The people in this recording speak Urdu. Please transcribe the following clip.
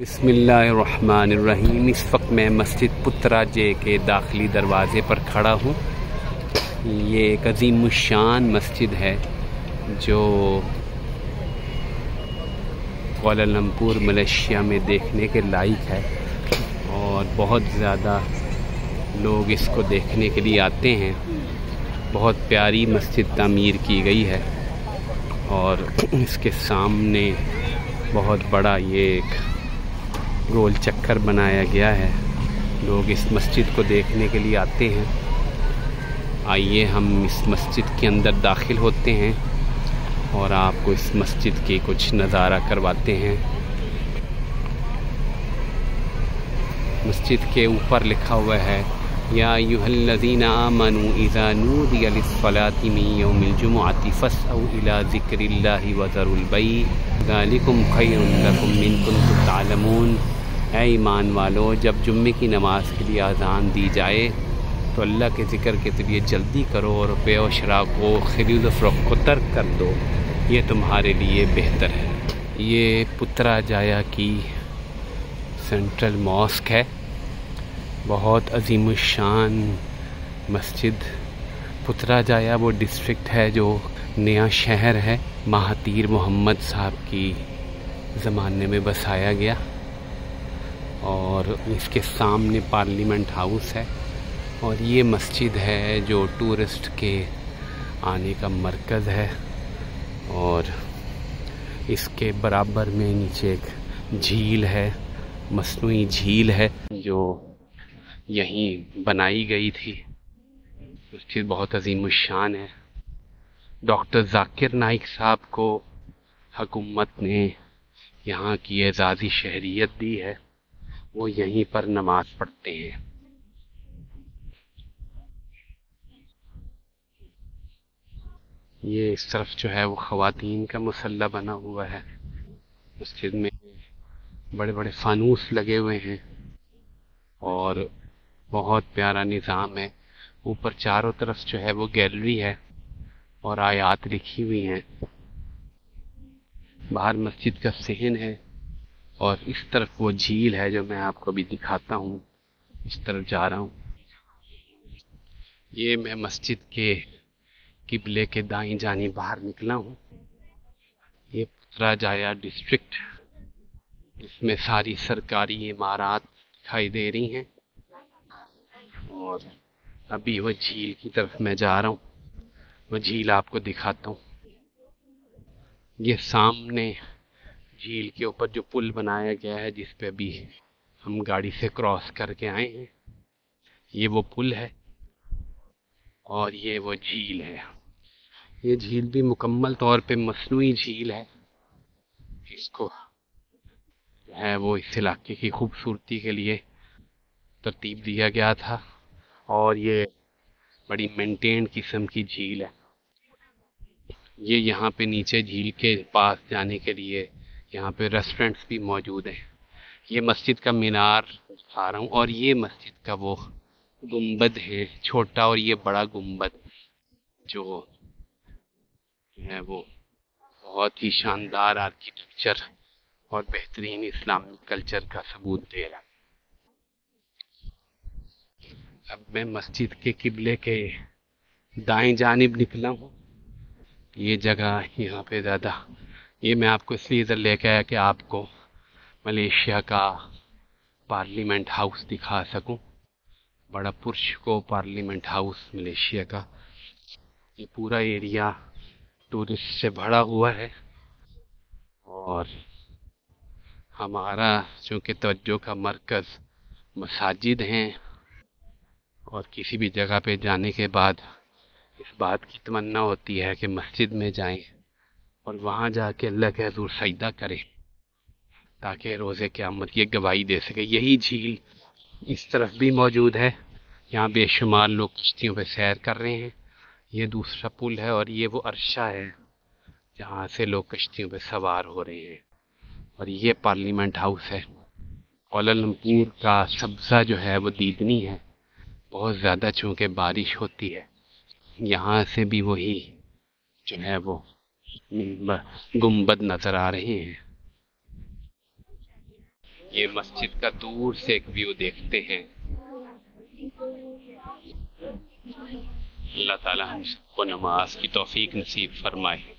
بسم اللہ الرحمن الرحیم۔ اس وقت میں مسجد پترا جے کے داخلی دروازے پر کھڑا ہوں۔ یہ ایک عظیم الشان مسجد ہے جو کوالالمپور ملیشیا میں دیکھنے کے لائق ہے، اور بہت زیادہ لوگ اس کو دیکھنے کے لیے آتے ہیں۔ بہت پیاری مسجد تعمیر کی گئی ہے، اور اس کے سامنے بہت بڑا یہ ایک گول چکر بنایا گیا ہے۔ لوگ اس مسجد کو دیکھنے کے لیے آتے ہیں۔ آئیے ہم اس مسجد کے اندر داخل ہوتے ہیں اور آپ کو اس مسجد کی کچھ نظارہ کرواتے ہیں۔ مسجد کے اوپر لکھا ہوا ہے یا ایھا الذین آمنوا اذا نودی للصلاۃ من یوم الجمعۃ فاسعوا الی ذکر اللہ وذروا البیع ذلکم خیر لکم ان کنتم تعلمون۔ اے ایمان والو، جب جمعے کی نماز کے لیے اذان دی جائے تو اللہ کے ذکر کے لیے جلدی کرو اور بیع و شراء کو، خرید و فروخت کو ترک کر دو، یہ تمہارے لیے بہتر ہے۔ یہ پترا جایا کی سینٹرل ماسک ہے، بہت عظیم الشان مسجد۔ پترا جایا وہ ڈسٹرکٹ ہے جو نیا شہر ہے، مہاتیر محمد صاحب کی زمانے میں بسایا گیا، اور اس کے سامنے پارلیمنٹ ہاؤس ہے، اور یہ مسجد ہے جو ٹورسٹ کے آنے کا مرکز ہے۔ اور اس کے برابر میں نیچے ایک جھیل ہے، مصنوعی جھیل ہے جو یہیں بنائی گئی تھی۔ مسجد بہت عظیم الشان ہے۔ ڈاکٹر ذاکر نائک صاحب کو حکومت نے یہاں کی اعزازی شہریت دی ہے، وہ یہیں پر نماز پڑھتے ہیں۔ یہ اس طرف جو ہے وہ خواتین کا مصلی بنا ہوا ہے۔ مسجد میں بڑے بڑے فانوس لگے ہوئے ہیں اور بہت پیارا نظام ہے۔ اوپر چاروں طرف جو ہے وہ گیلری ہے اور آیات لکھی ہوئی ہیں۔ باہر مسجد کا صحن ہے، اور اس طرف وہ جھیل ہے جو میں آپ کو ابھی دکھاتا ہوں۔ اس طرف جا رہا ہوں۔ یہ میں مسجد کے قبلے کے دائیں جانب باہر نکلا ہوں۔ یہ پترا جایا ڈسٹرکٹ، اس میں ساری سرکاری عمارات دکھائی دے رہی ہیں، اور ابھی وہ جھیل کی طرف میں جا رہا ہوں۔ وہ جھیل آپ کو دکھاتا ہوں۔ یہ سامنے جھیل کے اوپر جو پل بنایا گیا ہے، جس پہ ابھی ہم گاڑی سے کراس کر کے آئے ہیں، یہ وہ پل ہے، اور یہ وہ جھیل ہے۔ یہ جھیل بھی مکمل طور پہ مصنوعی جھیل ہے۔ اس کو جو ہے وہ اس علاقے کی خوبصورتی کے لیے ترتیب دیا گیا تھا، اور یہ بڑی مینٹینڈ قسم کی جھیل ہے۔ یہ یہاں پہ نیچے جھیل کے پاس جانے کے لیے یہاں پہ ریسٹورنٹس بھی موجود ہیں۔ یہ مسجد کا مینار دکھا رہا ہوں، اور یہ مسجد کا وہ گنبد ہے، چھوٹا اور یہ بڑا گنبد، جو ہے وہ بہت ہی شاندار آرکیٹیکچر اور بہترین اسلامی کلچر کا ثبوت دے رہا ہے۔ اب میں مسجد کے قبلے کے دائیں جانب نکلا ہوں۔ یہ جگہ یہاں پہ زیادہ، یہ میں آپ کو اس لیے ادھر لے کے آیا کہ آپ کو ملیشیا کا پارلیمنٹ ہاؤس دکھا سکوں۔ بڑا پرشکو پارلیمنٹ ہاؤس ملیشیا کا۔ یہ پورا ایریا ٹورسٹ سے بھرا ہوا ہے، اور ہمارا چونکہ توجہ کا مرکز مساجد ہیں، اور کسی بھی جگہ پہ جانے کے بعد اس بات کی تمنا ہوتی ہے کہ مسجد میں جائیں اور وہاں جا کے اللہ کے حضور سجدہ کریں، تاکہ روز قیامت یہ گواہی دے سکے۔ یہی جھیل اس طرف بھی موجود ہے، یہاں بے شمار لوگ کشتیوں پہ سیر کر رہے ہیں۔ یہ دوسرا پل ہے، اور یہ وہ عرشہ ہے جہاں سے لوگ کشتیوں پہ سوار ہو رہے ہیں، اور یہ پارلیمنٹ ہاؤس ہے۔ کوالالمپور کا سبزہ جو ہے وہ دیدنی ہے، بہت زیادہ چونکہ بارش ہوتی ہے۔ یہاں سے بھی وہی جو ہے وہ گنبد نظر آ رہے ہیں۔ یہ مسجد کا دور سے ایک ویو دیکھتے ہیں۔ اللہ تعالی ہم سب کو نماز کی توفیق نصیب فرمائے۔